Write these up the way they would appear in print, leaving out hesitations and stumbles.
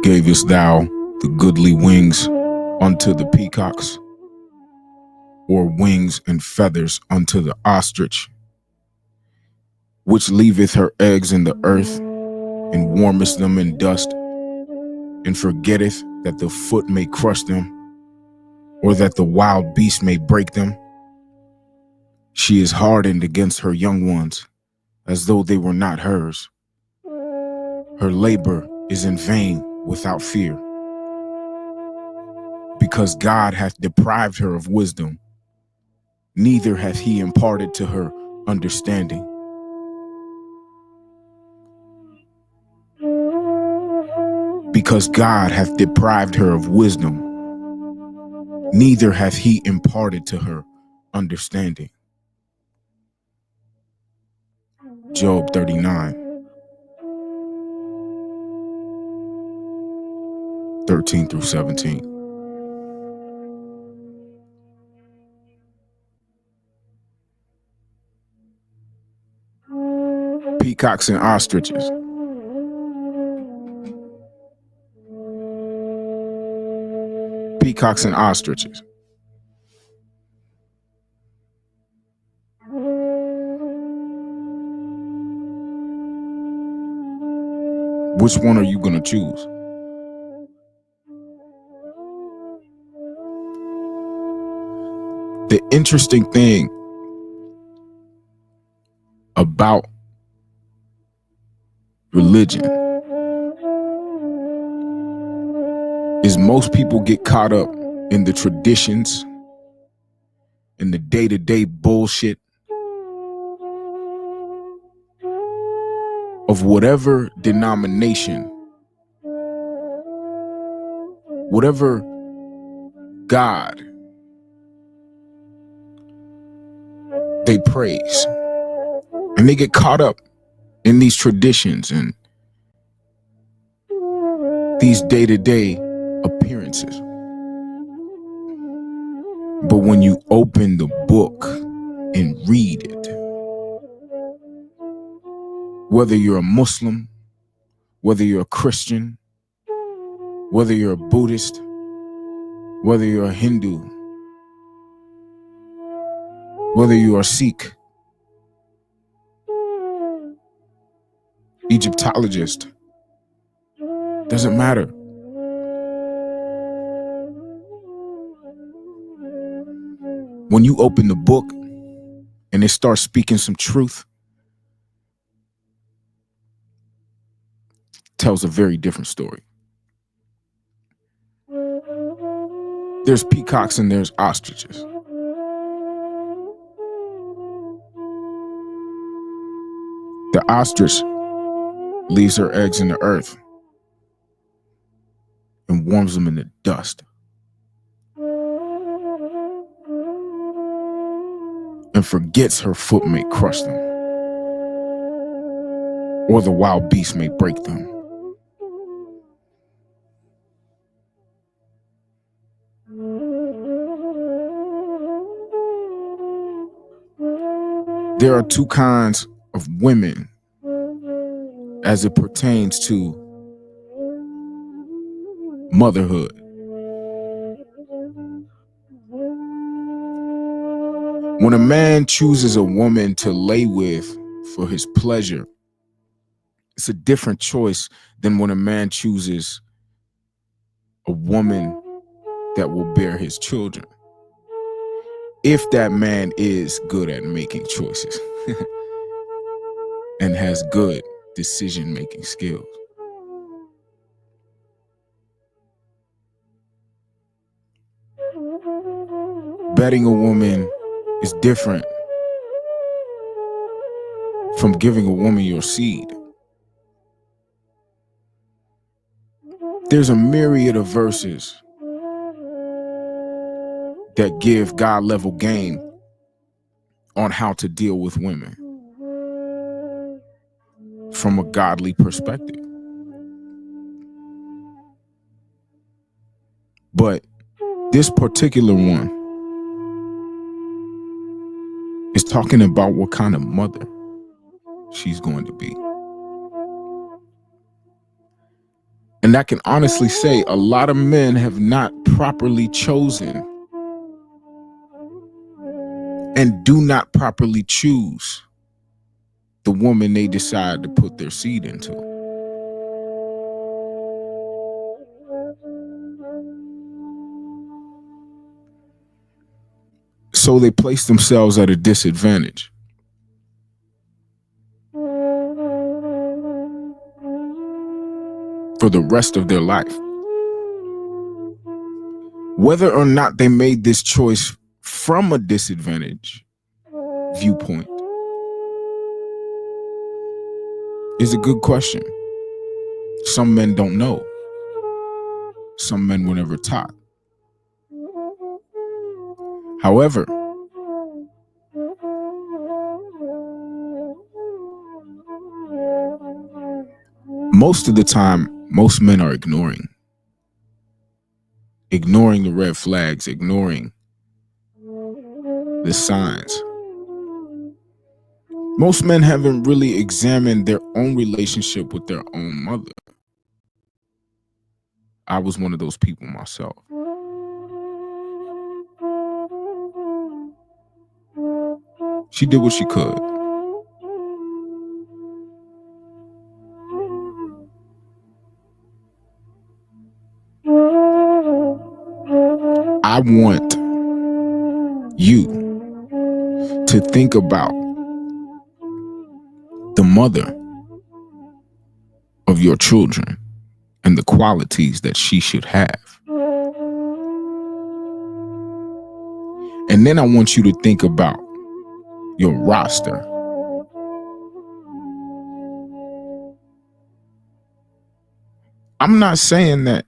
gavest thou the goodly wings unto the peacocks, or wings and feathers unto the ostrich, which leaveth her eggs in the earth, and warmeth them in dust, and forgetteth that the foot may crush them, or that the wild beast may break them. She is hardened against her young ones, as though they were not hers. Her labor is in vain without fear, because God hath deprived her of wisdom, neither hath he imparted to her understanding. Because God hath deprived her of wisdom, neither hath he imparted to her understanding. Job 39, 13 through 17. Peacocks and ostriches. Peacocks and ostriches. Which one are you going to choose? The interesting thing about religion is most people get caught up in the traditions, in the day-to-day bullshit of whatever denomination, whatever God they praise. And they get caught up in these traditions and these day-to-day appearances. But when you open the book and read it, whether you're a Muslim, whether you're a Christian, whether you're a Buddhist, whether you're a Hindu, whether you are Sikh, Egyptologist, doesn't matter. When you open the book and it starts speaking some truth, tells a very different story. There's peacocks and there's ostriches. The ostrich leaves her eggs in the earth and warms them in the dust, and forgets her foot may crush them, or the wild beast may break them. There are two kinds of women as it pertains to motherhood. When a man chooses a woman to lay with for his pleasure, it's a different choice than when a man chooses a woman that will bear his children. If that man is good at making choices and has good decision-making skills. Betting a woman is different from giving a woman your seed. There's a myriad of verses that give God-level game on how to deal with women from a godly perspective. But this particular one is talking about what kind of mother she's going to be. And I can honestly say a lot of men have not properly chosen and do not properly choose the woman they decide to put their seed into. So they place themselves at a disadvantage. For the rest of their life. Whether or not they made this choice from a disadvantage viewpoint is a good question. Some men don't know. Some men were never taught. However, most of the time, most men are ignoring the red flags, ignoring the signs. Most men haven't really examined their own relationship with their own mother. I was one of those people myself. She did what she could. I want you to think about the mother of your children and the qualities that she should have. And then I want you to think about your roster. I'm not saying that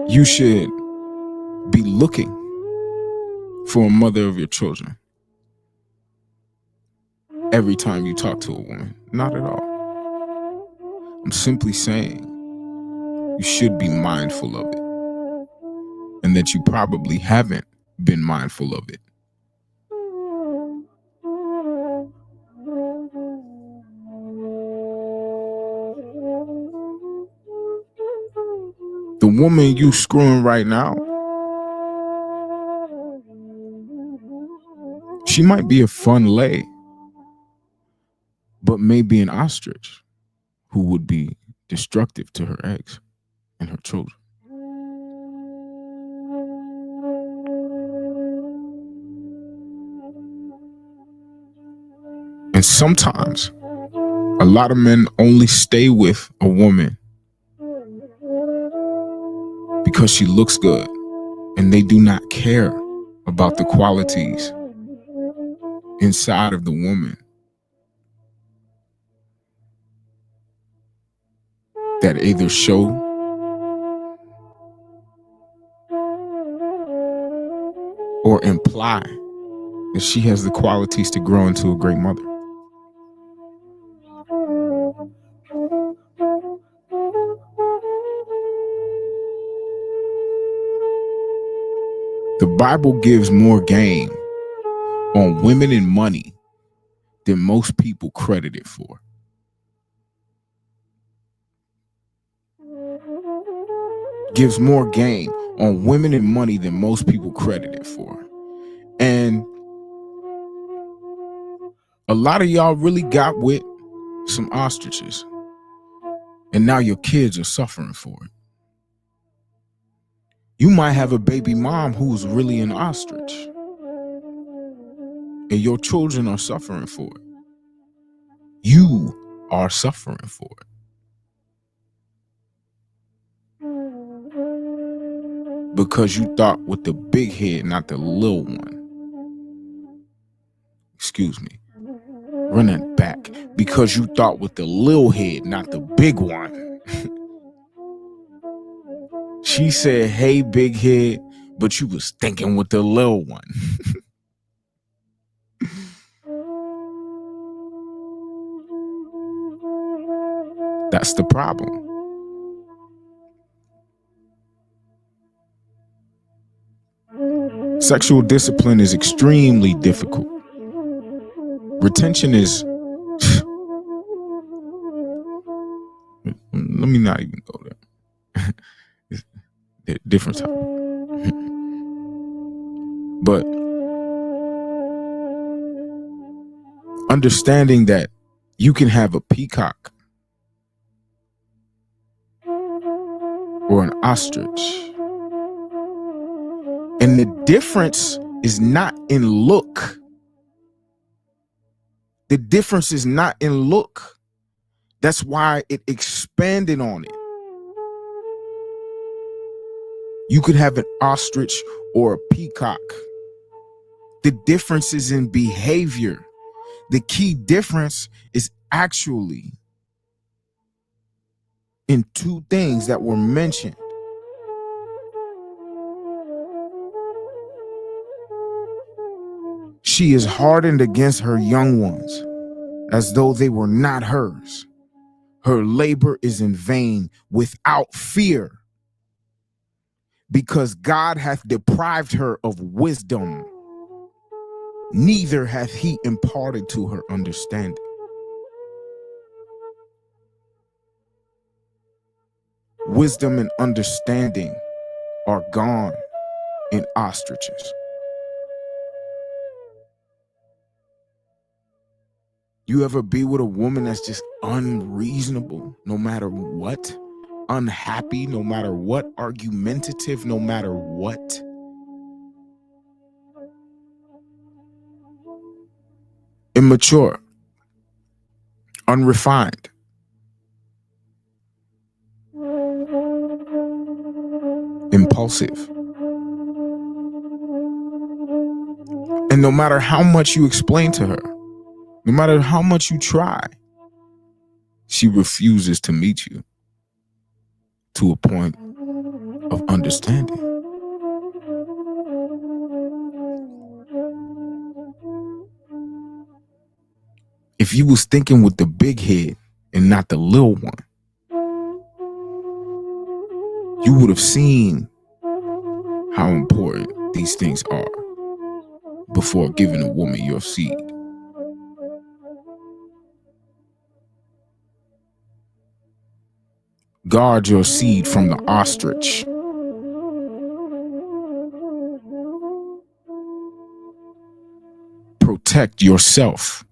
you should be looking for a mother of your children every time you talk to a woman. Not at all. I'm simply saying you should be mindful of it, and that you probably haven't been mindful of it. The woman you screwing right now, she might be a fun lay, but maybe an ostrich who would be destructive to her eggs and her children. And sometimes a lot of men only stay with a woman because she looks good, and they do not care about the qualities inside of the woman that either show or imply that she has the qualities to grow into a great mother. The Bible gives more game on women and money than most people credit it for. Gives more game on women and money than most people credit it for. And a lot of y'all really got with some ostriches, and now your kids are suffering for it. You might have a baby mom who's really an ostrich, and your children are suffering for it. You are suffering for it. Because you thought with the big head, not the little one. Excuse me. Run that back. Because you thought with the little head, not the big one. She said, hey, big head, but you was thinking with the little one. That's the problem. Sexual discipline is extremely difficult. Retention is let me not even go there. It's a different topic. But understanding that you can have a peacock or an ostrich, and the difference is not in look. The difference is not in look. That's why it expanded on it. You could have an ostrich or a peacock. The difference is in behavior. The key difference is actually in two things that were mentioned. She is hardened against her young ones, as though they were not hers. Her labor is in vain without fear, because God hath deprived her of wisdom, neither hath he imparted to her understanding. Wisdom and understanding are gone in ostriches. You ever be with a woman that's just unreasonable no matter what? Unhappy no matter what? Argumentative no matter what? Immature, unrefined, impulsive. And no matter how much you explain to her, no matter how much you try, she refuses to meet you to a point of understanding. If you was thinking with the big head and not the little one, you would have seen how important these things are before giving a woman your seed. Guard your seed from the ostrich. Protect yourself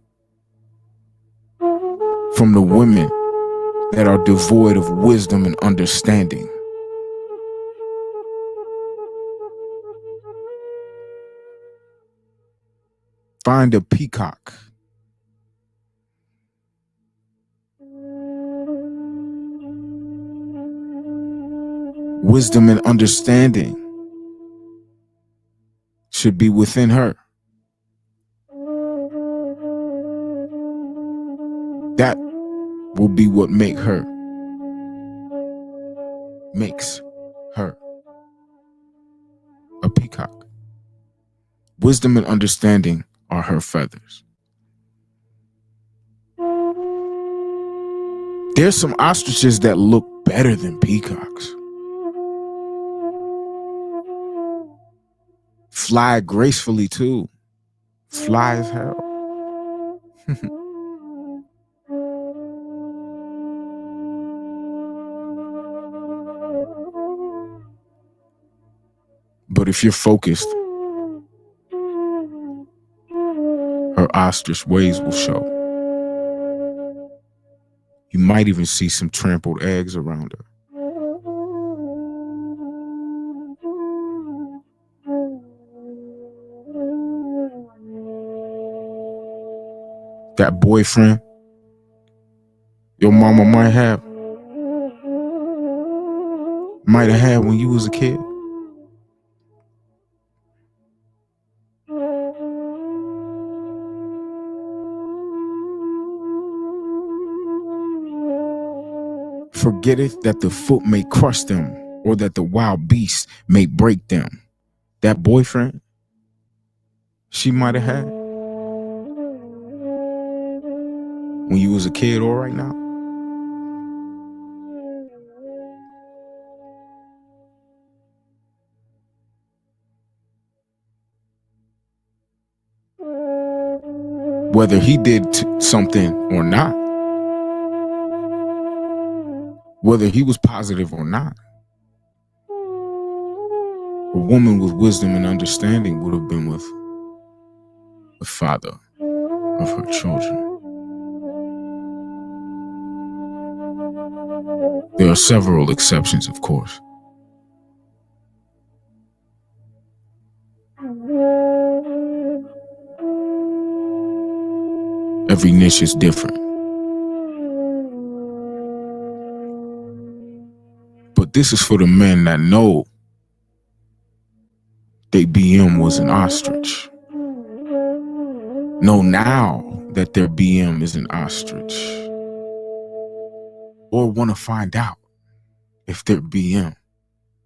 from the women that are devoid of wisdom and understanding. Find a peacock. Wisdom and understanding should be within her. That will be what makes her a peacock. Wisdom and understanding are her feathers. There's some ostriches that look better than peacocks. Fly gracefully too. Fly as hell. But if you're focused, her ostrich ways will show. You might even see some trampled eggs around her. That boyfriend your mama might have had when you was a kid. Forgetteth that the foot may crush them, or that the wild beast may break them. That boyfriend she might have had when you was a kid or right now. Whether he did something or not, whether he was positive or not. A woman with wisdom and understanding would have been with the father of her children. There are several exceptions, of course. Every niche is different. But this is for the men that know their BM was an ostrich. Know now that their BM is an ostrich. Or want to find out if their BM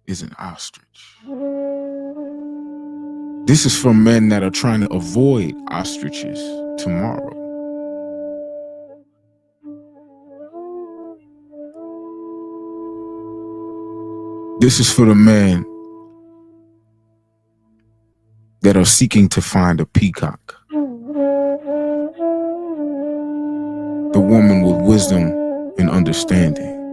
is an ostrich. This is for men that are trying to avoid ostriches tomorrow. This is for the men that are seeking to find a peacock. The woman with wisdom and understanding.